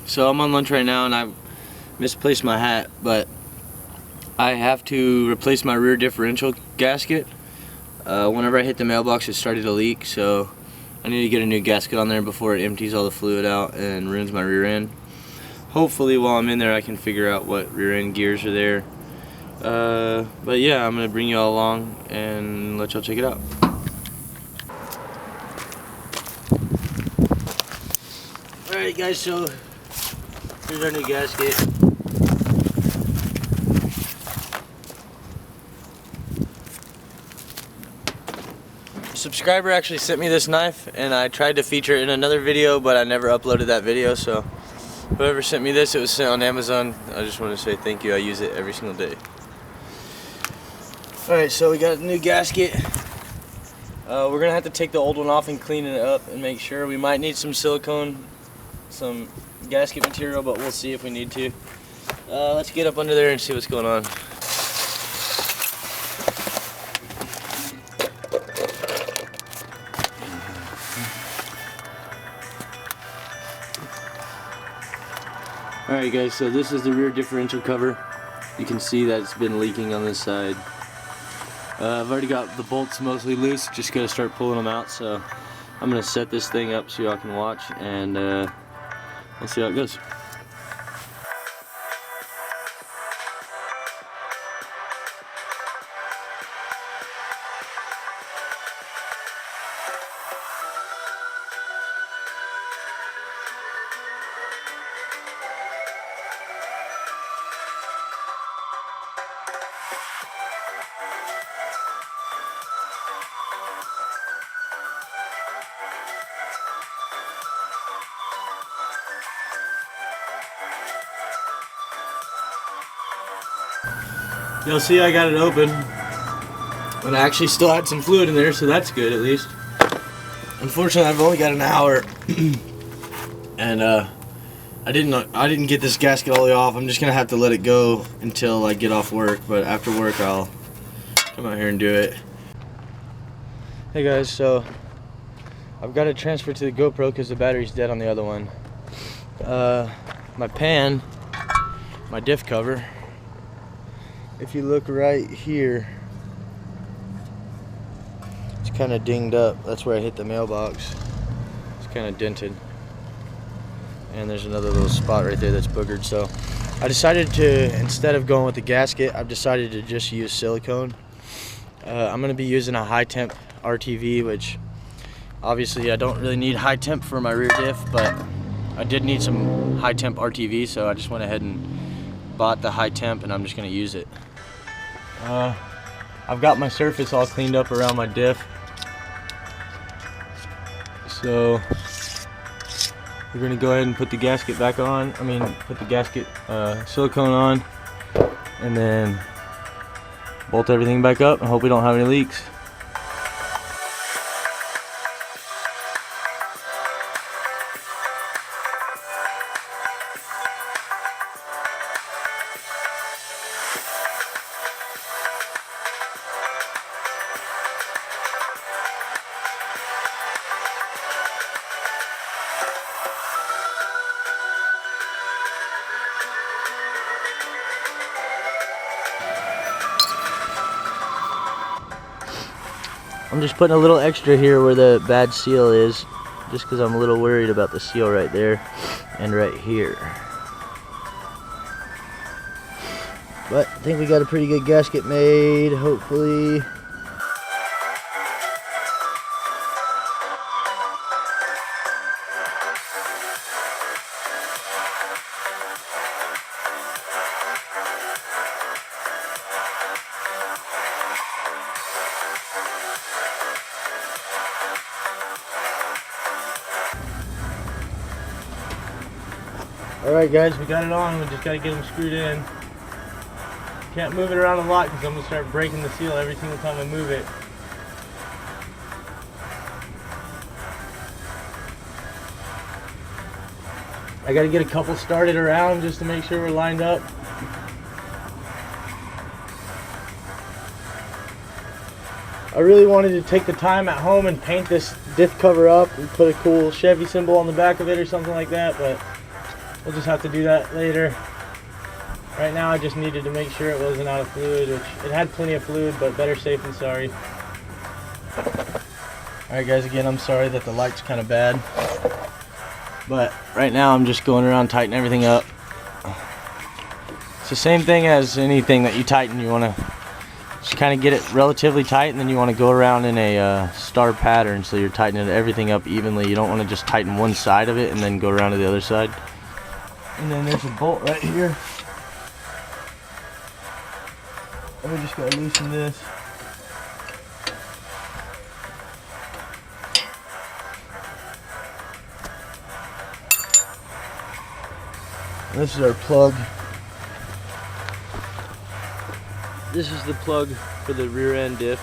So I'm on lunch right now and I misplaced my hat, but I have to replace my rear differential gasket. Whenever I hit the mailbox, it started to leak, so I need to get a new gasket on there before it empties all the fluid out and ruins my rear end. Hopefully while I'm in there I can figure out what rear end gears are there. But yeah, I'm going to bring you all along and let y'all check it out. Alright guys, so here's our new gasket. A subscriber actually sent me this knife and I tried to feature it in another video, but I never uploaded that video, so whoever sent me this, it was sent on Amazon. I just want to say thank you. I use it every single day. Alright, so we got a new gasket. We're going to have to take the old one off and clean it up and make sure. We might need some silicone, some gasket material, but we'll see if we need to. Let's get up under there and see what's going on. Alright guys, so this is the rear differential cover. You can see that it's been leaking on this side. I've already got the bolts mostly loose, just gotta start pulling them out, so I'm gonna set this thing up so y'all can watch and we'll see how it goes. You'll see I got it open, and I actually still had some fluid in there, so that's good at least. Unfortunately, I've only got an hour, and I didn't get this gasket all the way off. I'm just gonna have to let it go until I get off work. But after work, I'll come out here and do it. Hey guys, so I've got it transferred to the GoPro because the battery's dead on the other one. My pan, my diff cover. If you look right here, it's kind of dinged up. That's where I hit the mailbox. It's kind of dented. And there's another little spot right there that's boogered. So I decided to, instead of going with the gasket, I've decided to just use silicone. I'm going to be using a high temp RTV, which obviously I don't really need high temp for my rear diff, but I did need some high temp RTV, so I just went ahead and bought the high temp and I'm just going to use it. I've got my surface all cleaned up around my diff, so we're going to go ahead and put the gasket back on. Put the gasket silicone on and then bolt everything back up and hope we don't have any leaks. I'm just putting a little extra here where the bad seal is, just because I'm a little worried about the seal right there and right here. But I think we got a pretty good gasket made, hopefully. Alright guys, we got it on. We just got to get them screwed in. Can't move it around a lot because I'm going to start breaking the seal every single time I move it. I got to get a couple started around just to make sure we're lined up. I really wanted to take the time at home and paint this diff cover up and put a cool Chevy symbol on the back of it or something like that, but we'll just have to do that later. Right now I just needed to make sure it wasn't out of fluid, which it had plenty of fluid, but better safe than sorry. Alright guys, again I'm sorry that the light's kind of bad, but right now I'm just going around tightening everything up. It's the same thing as anything that you tighten. You want to just kind of get it relatively tight, and then you want to go around in a star pattern, so you're tightening everything up evenly. You don't want to just tighten one side of it and then go around to the other side. And then there's a bolt right here. And we just gotta loosen this. And this is our plug. This is the plug for the rear end diff.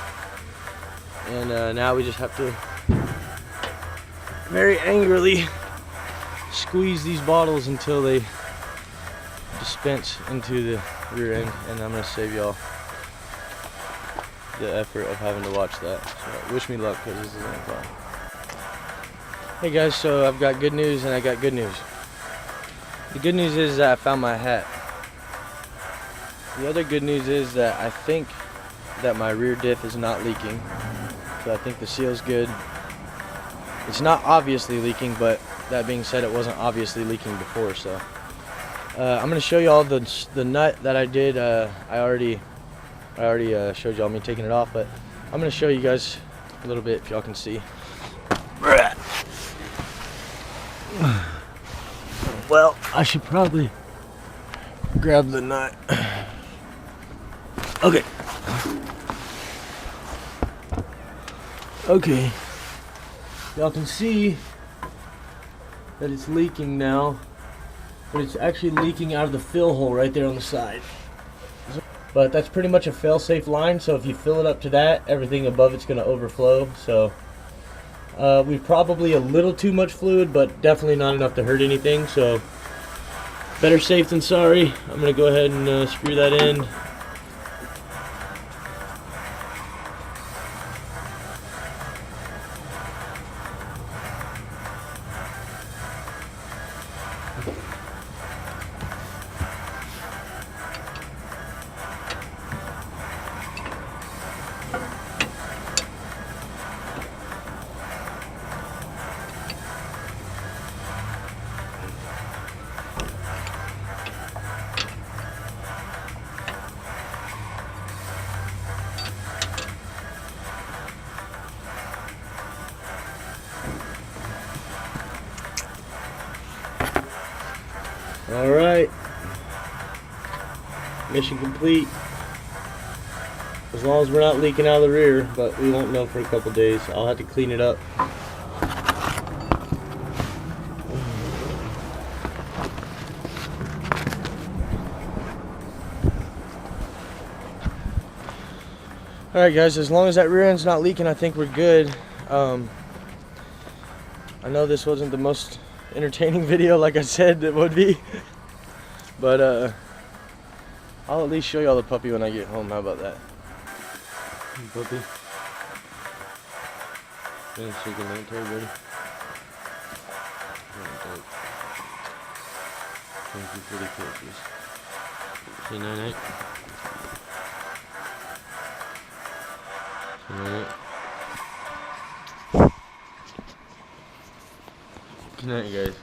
And now we just have to very angrily squeeze these bottles until they dispense into the rear end, and I'm gonna save y'all the effort of having to watch that. So wish me luck, because this isn't fun. Hey guys, so I've got good news and I got good news. The good news is that I found my hat. The other good news is that I think that my rear diff is not leaking. So I think the seal's good. It's not obviously leaking, but that being said, it wasn't obviously leaking before. So I'm gonna show you all the nut that I did. I already showed y'all me taking it off, but I'm gonna show you guys a little bit if y'all can see. Well, I should probably grab the nut. Okay. Okay. Y'all can see that it's leaking now, but it's actually leaking out of the fill hole right there on the side. But that's pretty much a fail-safe line, so if you fill it up to that, everything above it's going to overflow. So we've probably a little too much fluid, but definitely not enough to hurt anything. So better safe than sorry. I'm going to go ahead and screw that in. Alright, mission complete. As long as we're not leaking out of the rear, but we won't know for a couple days. I'll have to clean it up. Alright guys, as long as that rear end's not leaking, I think we're good. I know this wasn't the most entertaining video like I said it would be, but I'll at least show y'all the puppy when I get home. How about that? Puppy. And she can night to everybody. Thank you for the kisses. Say night night. Say night night. Good night, guys.